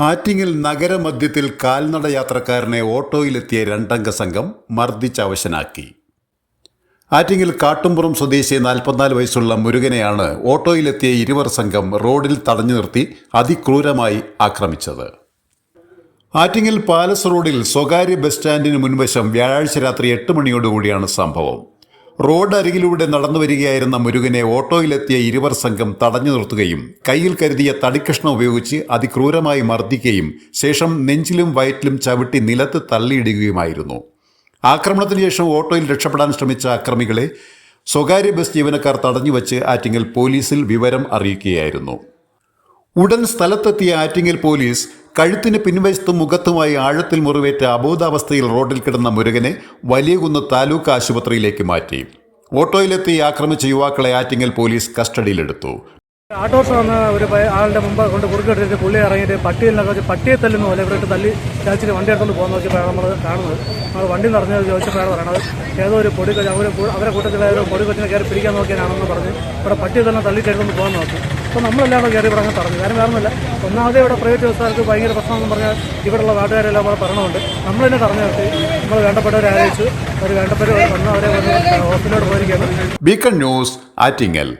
ആറ്റിങ്ങൽ നഗരമധ്യത്തിൽ കാൽനട യാത്രക്കാരനെ ഓട്ടോയിലെത്തിയ രണ്ടംഗ സംഘം മർദ്ദിച്ചവശനാക്കി. ആറ്റിങ്ങൽ കാട്ടുംപുറം സ്വദേശി 44 വയസ്സുള്ള മുരുകനെയാണ് ഓട്ടോയിലെത്തിയ ഇരുവർ സംഘം റോഡിൽ തടഞ്ഞു നിർത്തി അതിക്രൂരമായി ആക്രമിച്ചത്. ആറ്റിങ്ങൽ പാലസ് റോഡിൽ സ്വകാര്യ ബസ് സ്റ്റാൻഡിന് മുൻവശം വ്യാഴാഴ്ച രാത്രി 8 മണിയോടുകൂടിയാണ് സംഭവം. റോഡ് അരികിലൂടെ നടന്നു വരികയായിരുന്ന മുരുകനെ ഓട്ടോയിലെത്തിയ ഇരുവർ സംഘം തടഞ്ഞു നിർത്തുകയും കയ്യിൽ കരുതിയ തടിക്കഷ്ണം ഉപയോഗിച്ച് അതിക്രൂരമായി മർദ്ദിക്കുകയും ശേഷം നെഞ്ചിലും വയറ്റിലും ചവിട്ടി നിലത്ത് തള്ളിയിടുകയുമായിരുന്നു. ആക്രമണത്തിന് ശേഷം ഓട്ടോയിൽ രക്ഷപ്പെടാൻ ശ്രമിച്ച അക്രമികളെ സ്വകാര്യ ബസ് ജീവനക്കാർ തടഞ്ഞുവച്ച് ആറ്റിങ്ങൽ പോലീസിൽ വിവരം അറിയിക്കുകയായിരുന്നു. ഉടൻ സ്ഥലത്തെത്തിയ ആറ്റിങ്ങൽ പോലീസ് കഴുത്തിന് പിൻവശത്തും മുഖത്തുമായി ആഴത്തിൽ മുറിവേറ്റ അബോധാവസ്ഥയിൽ റോഡിൽ കിടന്ന മുരുകനെ വലിയകുന്ന് താലൂക്ക് ആശുപത്രിയിലേക്ക് മാറ്റി. ഓട്ടോയിലെത്തി ആക്രമിച്ച യുവാക്കളെ ആറ്റിങ്ങൽ പോലീസ് കസ്റ്റഡിയിലെടുത്തു. ഓട്ടോറിക്ഷ വന്ന ഒരു ആളുടെ മുമ്പ് കൊണ്ട് കുറുക്കിട്ടിട്ട് പുള്ളി ഇറങ്ങിയിട്ട് പട്ടിയിലൊക്കെ വെച്ച് പട്ടിയെ തല്ലുന്ന പോലെ ഇവരിട്ട് തല്ലി ചാച്ചിട്ട് വണ്ടി എടുത്തുകൊണ്ട് പോകുന്ന നോക്കിയപ്പോൾ നമ്മൾ കാണുന്നത്. നമ്മൾ വണ്ടി നിറഞ്ഞത് ചോദിച്ചപ്പോഴാണ് പറയണത് ഏതോ ഒരു പൊടി അവരെ കൂട്ടത്തിലെ ഒരു പൊടി കൊച്ചിനെ കയറി പിടിക്കാൻ നോക്കിയാണെന്ന് പറഞ്ഞ് ഇവിടെ പട്ടിയെ തന്നെ തള്ളിയിട്ട് എടുത്തുകൊണ്ട് പോകാൻ നോക്കി. അപ്പോൾ നമ്മളെല്ലാം കയറി ഇവിടെ അങ്ങനെ പറഞ്ഞു. കാര്യം വേറൊന്നുമില്ല, ഒന്നാമതേ ഇവിടെ പ്രൈവറ്റ് ബസ്സുകാർക്ക് ഭയങ്കര പ്രശ്നമെന്ന് പറഞ്ഞാൽ ഇവിടെയുള്ള നാട്ടുകാരെല്ലാം നമ്മൾ പറഞ്ഞുകൊണ്ട് നമ്മൾ തന്നെ തടഞ്ഞു നിർത്തി. നമ്മൾ വേണ്ടപ്പെട്ടവരെ അറിയിച്ചു. അവർ വേണ്ടപ്പെട്ടവർ വന്ന് അവരെ ഹോസ്പിറ്റലിലോട്ട് പോയിരിക്കുകയാണ്. Beacon news, Attingal.